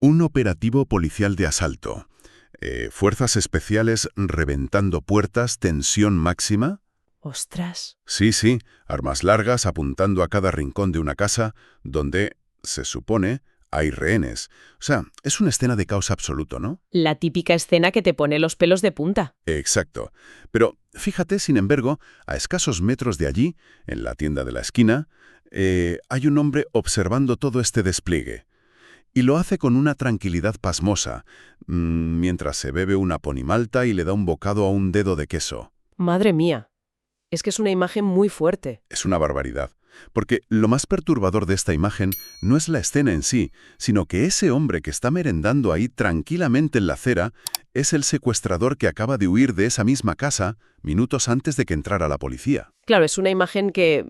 Un operativo policial de asalto. Fuerzas especiales reventando puertas, tensión máxima. Ostras. Sí, sí, armas largas apuntando a cada rincón de una casa donde, se supone, hay rehenes. O sea, es una escena de caos absoluto, ¿no? La típica escena que te pone los pelos de punta. Exacto. Pero fíjate, sin embargo, a escasos metros de allí, en la tienda de la esquina, hay un hombre observando todo este despliegue. Y lo hace con una tranquilidad pasmosa, mientras se bebe una ponimalta y le da un bocado a un dedo de queso. Madre mía. Es que es una imagen muy fuerte. Es una barbaridad. Porque lo más perturbador de esta imagen no es la escena en sí, sino que ese hombre que está merendando ahí tranquilamente en la acera es el secuestrador que acaba de huir de esa misma casa minutos antes de que entrara la policía. Claro, es una imagen que,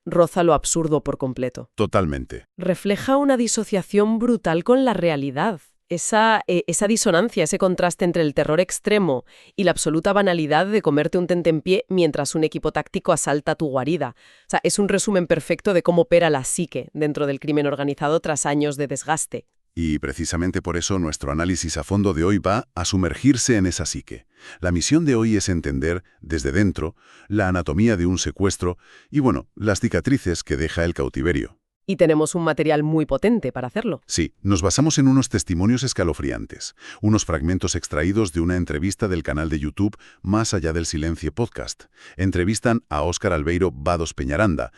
roza lo absurdo por completo. Totalmente. Refleja una disociación brutal con la realidad. Esa disonancia, ese contraste entre el terror extremo y la absoluta banalidad de comerte un tentempié mientras un equipo táctico asalta tu guarida. O sea, es un resumen perfecto de cómo opera la psique dentro del crimen organizado tras años de desgaste. Y precisamente por eso nuestro análisis a fondo de hoy va a sumergirse en esa psique. La misión de hoy es entender, desde dentro, la anatomía de un secuestro y, las cicatrices que deja el cautiverio. Y tenemos un material muy potente para hacerlo. Sí, nos basamos en unos testimonios escalofriantes, unos fragmentos extraídos de una entrevista del canal de YouTube Más allá del silencio podcast. Entrevistan a Óscar Albeiro Vados Peñaranda,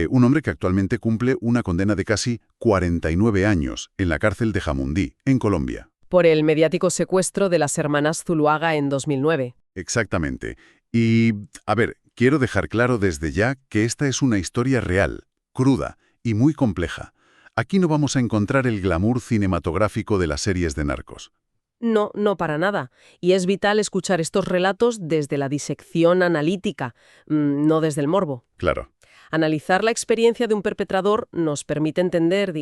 un hombre que actualmente cumple una condena de casi 49 años en la cárcel de Jamundí, en Colombia. Por el mediático secuestro de las hermanas Zuluaga en 2009. Exactamente. Y, quiero dejar claro desde ya que esta es una historia real, cruda y muy compleja. Aquí no vamos a encontrar el glamour cinematográfico de las series de narcos. No, no para nada. Y es vital escuchar estos relatos desde la disección analítica, no desde el morbo. Claro. Analizar la experiencia de un perpetrador nos permite entender,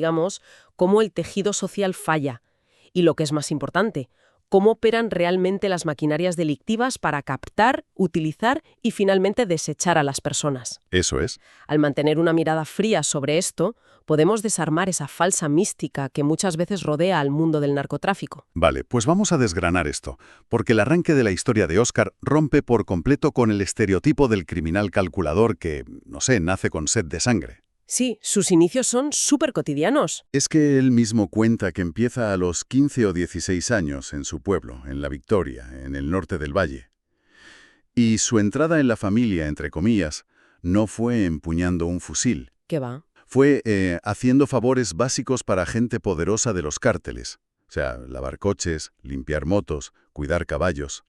cómo el tejido social falla. Y lo que es más importante, cómo operan realmente las maquinarias delictivas para captar, utilizar y finalmente desechar a las personas. Eso es. Al mantener una mirada fría sobre esto, podemos desarmar esa falsa mística que muchas veces rodea al mundo del narcotráfico. Vale, pues vamos a desgranar esto, porque el arranque de la historia de Óscar rompe por completo con el estereotipo del criminal calculador que, nace con sed de sangre. Sí, sus inicios son súper cotidianos. Es que él mismo cuenta que empieza a los 15 o 16 años en su pueblo, en La Victoria, en el norte del valle. Y su entrada en la familia, entre comillas, no fue empuñando un fusil. ¿Qué va? Fue haciendo favores básicos para gente poderosa de los cárteles. O sea, lavar coches, limpiar motos, cuidar caballos.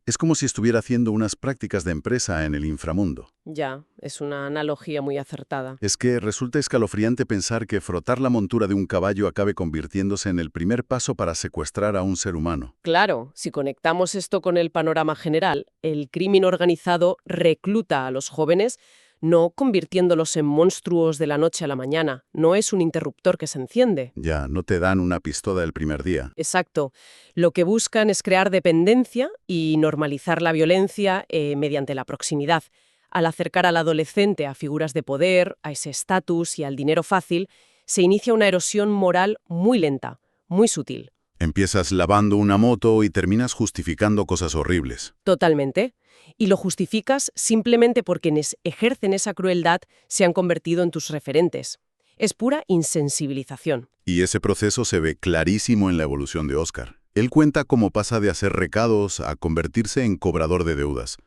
Es como si estuviera haciendo unas prácticas de empresa en el inframundo. Ya, es una analogía muy acertada. Es que resulta escalofriante pensar que frotar la montura de un caballo acabe convirtiéndose en el primer paso para secuestrar a un ser humano. Claro, si conectamos esto con el panorama general, el crimen organizado recluta a los jóvenes no convirtiéndolos en monstruos de la noche a la mañana. No es un interruptor que se enciende. Ya, no te dan una pistola el primer día. Exacto. Lo que buscan es crear dependencia y normalizar la violencia mediante la proximidad. Al acercar al adolescente a figuras de poder, a ese estatus y al dinero fácil, se inicia una erosión moral muy lenta, muy sutil. Empiezas lavando una moto y terminas justificando cosas horribles. Totalmente. Y lo justificas simplemente porque quienes ejercen esa crueldad se han convertido en tus referentes. Es pura insensibilización. Y ese proceso se ve clarísimo en la evolución de Óscar. Él cuenta cómo pasa de hacer recados a convertirse en cobrador de deudas.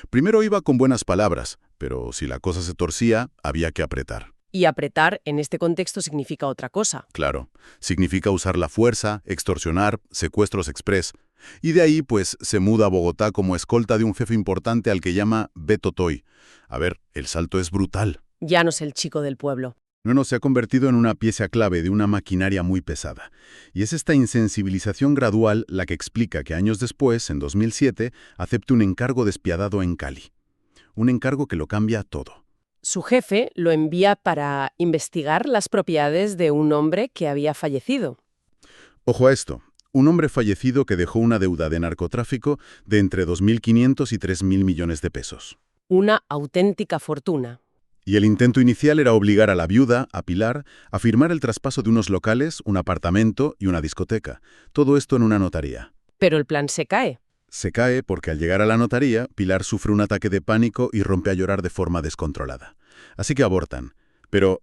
Primero iba con buenas palabras, pero si la cosa se torcía, había que apretar. Y apretar en este contexto significa otra cosa. Claro, significa usar la fuerza, extorsionar, secuestros express. Y de ahí, pues, se muda a Bogotá como escolta de un jefe importante al que llama Beto Toy. El salto es brutal. Ya no es el chico del pueblo. No, se ha convertido en una pieza clave de una maquinaria muy pesada. Y es esta insensibilización gradual la que explica que años después, en 2007, acepte un encargo despiadado en Cali. Un encargo que lo cambia todo. Su jefe lo envía para investigar las propiedades de un hombre que había fallecido. Ojo a esto. Un hombre fallecido que dejó una deuda de narcotráfico de entre 2.500 y 3.000 millones de pesos. Una auténtica fortuna. Y el intento inicial era obligar a la viuda, a Pilar, a firmar el traspaso de unos locales, un apartamento y una discoteca. Todo esto en una notaría. Pero el plan se cae. Se cae porque al llegar a la notaría, Pilar sufre un ataque de pánico y rompe a llorar de forma descontrolada. Así que abortan. Pero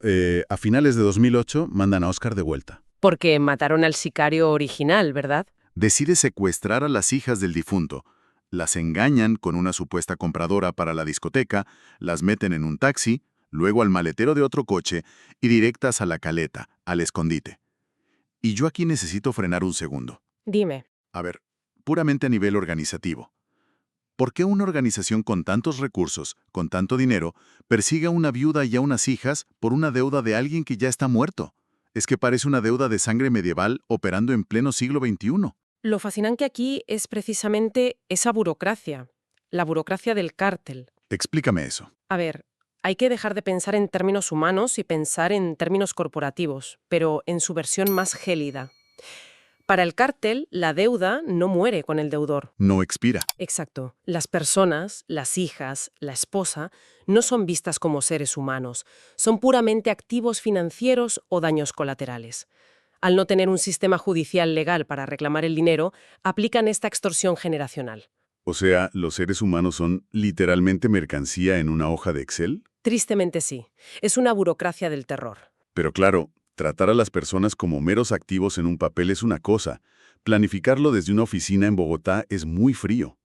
a finales de 2008 mandan a Óscar de vuelta. Porque mataron al sicario original, ¿verdad? Decide secuestrar a las hijas del difunto. Las engañan con una supuesta compradora para la discoteca, las meten en un taxi, luego al maletero de otro coche y directas a la caleta, al escondite. Y yo aquí necesito frenar un segundo. Dime. A ver, puramente a nivel organizativo. ¿Por qué una organización con tantos recursos, con tanto dinero, persigue a una viuda y a unas hijas por una deuda de alguien que ya está muerto? Es que parece una deuda de sangre medieval operando en pleno siglo XXI. Lo fascinante aquí es precisamente esa burocracia, la burocracia del cártel. Explícame eso. A ver, hay que dejar de pensar en términos humanos y pensar en términos corporativos, pero en su versión más gélida. Para el cártel, la deuda no muere con el deudor. No expira. Exacto. Las personas, las hijas, la esposa, no son vistas como seres humanos. Son puramente activos financieros o daños colaterales. Al no tener un sistema judicial legal para reclamar el dinero, aplican esta extorsión generacional. O sea, ¿los seres humanos son literalmente mercancía en una hoja de Excel? Tristemente sí. Es una burocracia del terror. Pero claro, tratar a las personas como meros activos en un papel es una cosa. Planificarlo desde una oficina en Bogotá es muy frío.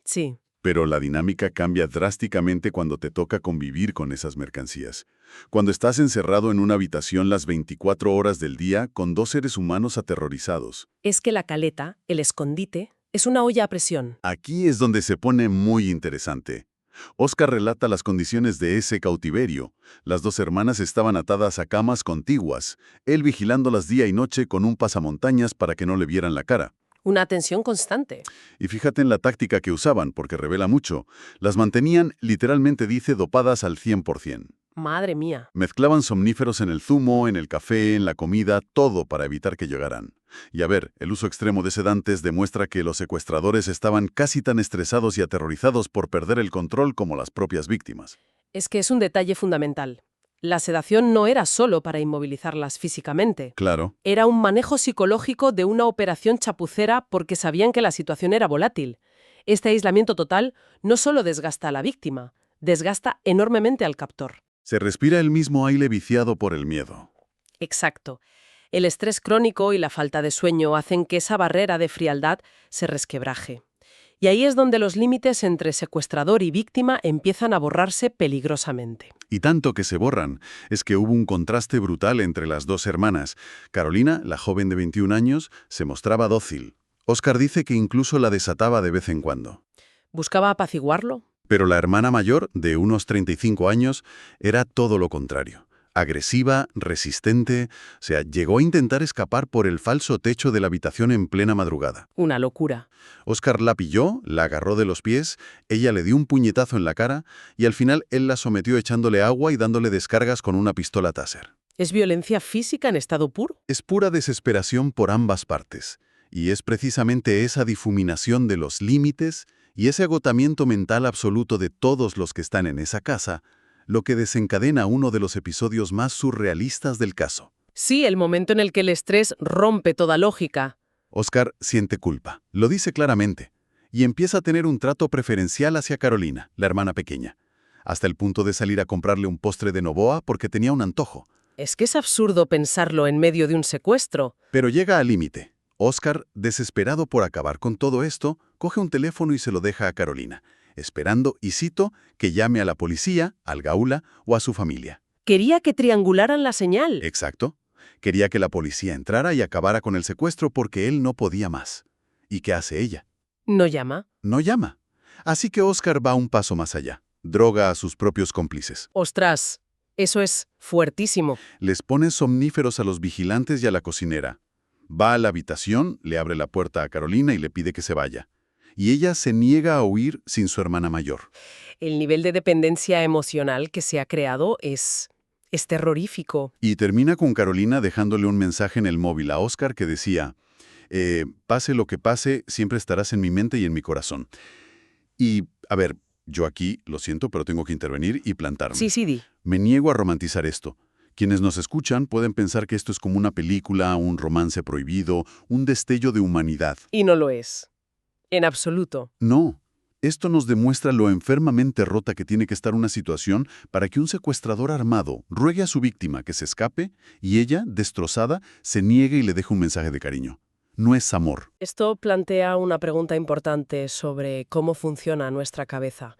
Sí. Pero la dinámica cambia drásticamente cuando te toca convivir con esas mercancías. Cuando estás encerrado en una habitación las 24 horas del día con dos seres humanos aterrorizados. Es que la caleta, el escondite, es una olla a presión. Aquí es donde se pone muy interesante. Óscar relata las condiciones de ese cautiverio. Las dos hermanas estaban atadas a camas contiguas, él vigilándolas día y noche con un pasamontañas para que no le vieran la cara. Una atención constante. Y fíjate en la táctica que usaban, porque revela mucho. Las mantenían, literalmente dice, dopadas al 100%. Madre mía. Mezclaban somníferos en el zumo, en el café, en la comida, todo para evitar que llegaran. Y a ver, el uso extremo de sedantes demuestra que los secuestradores estaban casi tan estresados y aterrorizados por perder el control como las propias víctimas. Es que es un detalle fundamental. La sedación no era solo para inmovilizarlas físicamente. Claro. Era un manejo psicológico de una operación chapucera porque sabían que la situación era volátil. Este aislamiento total no solo desgasta a la víctima, desgasta enormemente al captor. Se respira el mismo aire viciado por el miedo. Exacto. El estrés crónico y la falta de sueño hacen que esa barrera de frialdad se resquebraje. Y ahí es donde los límites entre secuestrador y víctima empiezan a borrarse peligrosamente. Y tanto que se borran, es que hubo un contraste brutal entre las dos hermanas. Carolina, la joven de 21 años, se mostraba dócil. Óscar dice que incluso la desataba de vez en cuando. ¿Buscaba apaciguarlo? Pero la hermana mayor, de unos 35 años, era todo lo contrario. Agresiva, resistente, llegó a intentar escapar por el falso techo de la habitación en plena madrugada. Una locura. Óscar la pilló, la agarró de los pies, ella le dio un puñetazo en la cara y al final él la sometió echándole agua y dándole descargas con una pistola Taser. ¿Es violencia física en estado puro? Es pura desesperación por ambas partes. Y es precisamente esa difuminación de los límites y ese agotamiento mental absoluto de todos los que están en esa casa lo que desencadena uno de los episodios más surrealistas del caso. Sí, el momento en el que el estrés rompe toda lógica. Óscar siente culpa, lo dice claramente, y empieza a tener un trato preferencial hacia Carolina, la hermana pequeña, hasta el punto de salir a comprarle un postre de Novoa porque tenía un antojo. Es que es absurdo pensarlo en medio de un secuestro. Pero llega al límite. Óscar, desesperado por acabar con todo esto, coge un teléfono y se lo deja a Carolina, esperando, y cito, que llame a la policía, al Gaula o a su familia. Quería que triangularan la señal. Exacto. Quería que la policía entrara y acabara con el secuestro porque él no podía más. ¿Y qué hace ella? ¿No llama? No llama. Así que Óscar va un paso más allá. Droga a sus propios cómplices. Ostras, eso es fuertísimo. Les pone somníferos a los vigilantes y a la cocinera. Va a la habitación, le abre la puerta a Carolina y le pide que se vaya. Y ella se niega a huir sin su hermana mayor. El nivel de dependencia emocional que se ha creado es terrorífico. Y termina con Carolina dejándole un mensaje en el móvil a Óscar que decía, pase lo que pase, siempre estarás en mi mente y en mi corazón. Y, a ver, Yo aquí, lo siento, pero tengo que intervenir y plantarme. Sí, sí, di. Me niego a romantizar esto. Quienes nos escuchan pueden pensar que esto es como una película, un romance prohibido, un destello de humanidad. Y no lo es. En absoluto. No. Esto nos demuestra lo enfermamente rota que tiene que estar una situación para que un secuestrador armado ruegue a su víctima que se escape y ella, destrozada, se niegue y le deje un mensaje de cariño. No es amor. Esto plantea una pregunta importante sobre cómo funciona nuestra cabeza.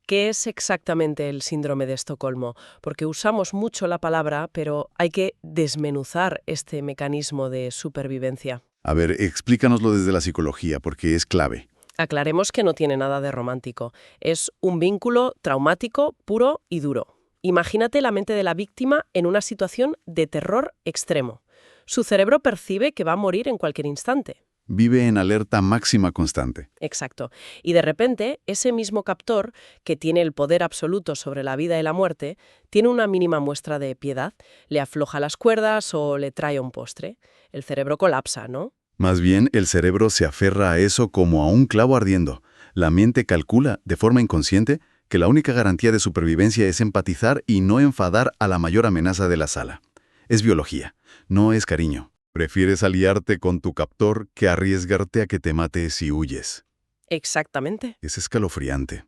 ¿Qué es exactamente el síndrome de Estocolmo? Porque usamos mucho la palabra, pero hay que desmenuzar este mecanismo de supervivencia. A ver, explícanoslo desde la psicología, porque es clave. Aclaremos que no tiene nada de romántico. Es un vínculo traumático, puro y duro. Imagínate la mente de la víctima en una situación de terror extremo. Su cerebro percibe que va a morir en cualquier instante. Vive en alerta máxima constante. Exacto. Y de repente, ese mismo captor, que tiene el poder absoluto sobre la vida y la muerte, tiene una mínima muestra de piedad, le afloja las cuerdas o le trae un postre. El cerebro colapsa, ¿no? Más bien, el cerebro se aferra a eso como a un clavo ardiendo. La mente calcula, de forma inconsciente, que la única garantía de supervivencia es empatizar y no enfadar a la mayor amenaza de la sala. Es biología, no es cariño. Prefieres aliarte con tu captor que arriesgarte a que te mate si huyes. Exactamente. Es escalofriante.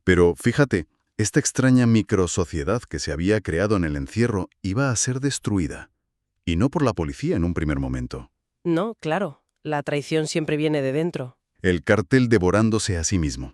Pero fíjate, esta extraña microsociedad que se había creado en el encierro iba a ser destruida. Y no por la policía en un primer momento. No, claro. La traición siempre viene de dentro. El cártel devorándose a sí mismo.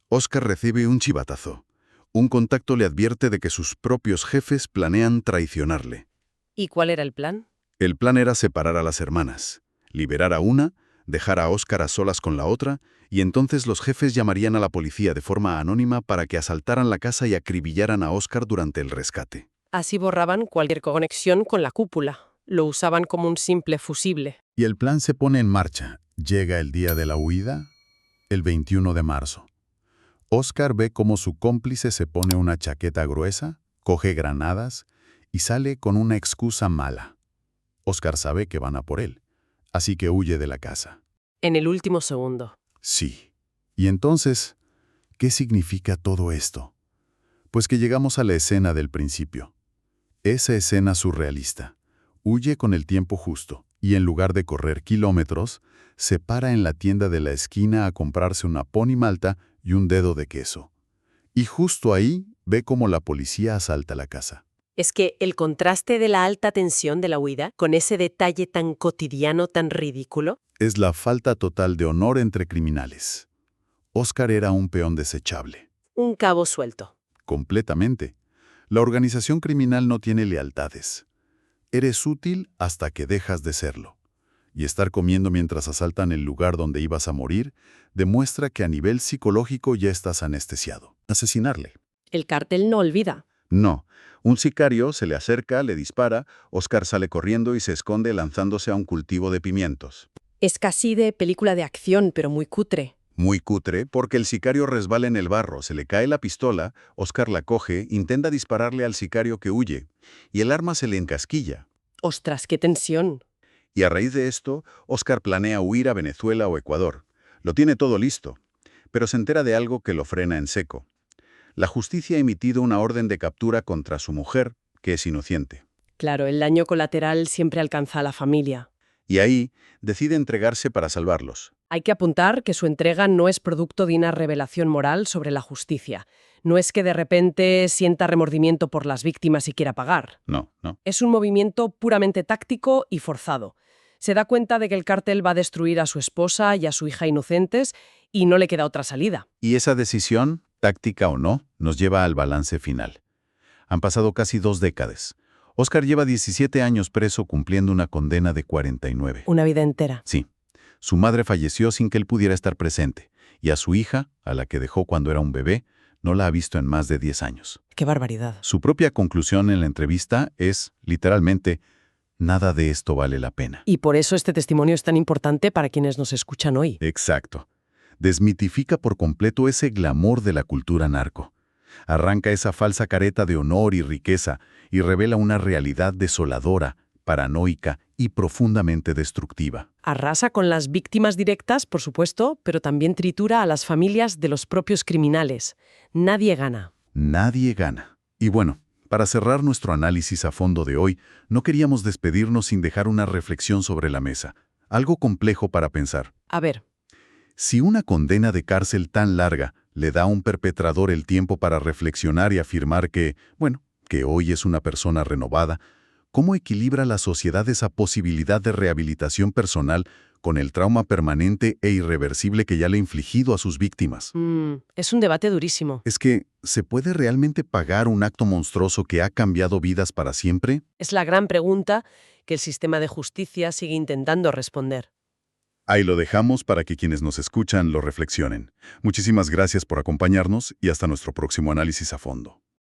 Óscar recibe un chivatazo. Un contacto le advierte de que sus propios jefes planean traicionarle. ¿Y cuál era el plan? El plan era separar a las hermanas, liberar a una, dejar a Óscar a solas con la otra, y entonces los jefes llamarían a la policía de forma anónima para que asaltaran la casa y acribillaran a Óscar durante el rescate. Así borraban cualquier conexión con la cúpula. Lo usaban como un simple fusible. Y el plan se pone en marcha. Llega el día de la huida, el 21 de marzo. Óscar ve cómo su cómplice se pone una chaqueta gruesa, coge granadas y sale con una excusa mala. Óscar sabe que van a por él, así que huye de la casa. En el último segundo. Sí. Y entonces, ¿qué significa todo esto? Pues que llegamos a la escena del principio. Esa escena surrealista. Huye con el tiempo justo y en lugar de correr kilómetros, se para en la tienda de la esquina a comprarse una pony malta y un dedo de queso. Y justo ahí ve cómo la policía asalta la casa. Es que el contraste de la alta tensión de la huida, con ese detalle tan cotidiano, tan ridículo, Es la falta total de honor entre criminales. Óscar era un peón desechable. un cabo suelto. Completamente. La organización criminal no tiene lealtades. Eres útil hasta que dejas de serlo. Y estar comiendo mientras asaltan el lugar donde ibas a morir demuestra que a nivel psicológico ya estás anestesiado. Asesinarle. El cártel no olvida. No. Un sicario se le acerca, le dispara, Óscar sale corriendo y se esconde lanzándose a un cultivo de pimientos. Es casi de película de acción, pero muy cutre. Muy cutre, porque el sicario resbala en el barro, se le cae la pistola, Óscar la coge, intenta dispararle al sicario que huye, y el arma se le encasquilla. ¡Ostras, qué tensión! Y a raíz de esto, Óscar planea huir a Venezuela o Ecuador. Lo tiene todo listo, pero se entera de algo que lo frena en seco. La justicia ha emitido una orden de captura contra su mujer, que es inocente. Claro, el daño colateral siempre alcanza a la familia. Y ahí decide entregarse para salvarlos. Hay que apuntar que su entrega no es producto de una revelación moral sobre la justicia. No es que de repente sienta remordimiento por las víctimas y quiera pagar. No. Es un movimiento puramente táctico y forzado. Se da cuenta de que el cártel va a destruir a su esposa y a su hija inocentes y no le queda otra salida. Y esa decisión, táctica o no, nos lleva al balance final. Han pasado casi 2 décadas. Óscar lleva 17 años preso cumpliendo una condena de 49. Una vida entera. Sí. Su madre falleció sin que él pudiera estar presente, y a su hija, a la que dejó cuando era un bebé, no la ha visto en más de 10 años. ¡Qué barbaridad! Su propia conclusión en la entrevista es, literalmente, nada de esto vale la pena. Y por eso este testimonio es tan importante para quienes nos escuchan hoy. Exacto. Desmitifica por completo ese glamour de la cultura narco. Arranca esa falsa careta de honor y riqueza y revela una realidad desoladora, paranoica y profundamente destructiva. Arrasa con las víctimas directas, por supuesto, pero también tritura a las familias de los propios criminales. Nadie gana. Nadie gana. Y bueno, para cerrar nuestro análisis a fondo de hoy, no queríamos despedirnos sin dejar una reflexión sobre la mesa. Algo complejo para pensar. A ver. Si una condena de cárcel tan larga le da a un perpetrador el tiempo para reflexionar y afirmar que, bueno, que hoy es una persona renovada, ¿cómo equilibra la sociedad esa posibilidad de rehabilitación personal con el trauma permanente e irreversible que ya le ha infligido a sus víctimas? Es un debate durísimo. ¿Es que se puede realmente pagar un acto monstruoso que ha cambiado vidas para siempre? Es la gran pregunta que el sistema de justicia sigue intentando responder. Ahí lo dejamos para que quienes nos escuchan lo reflexionen. Muchísimas gracias por acompañarnos y hasta nuestro próximo análisis a fondo.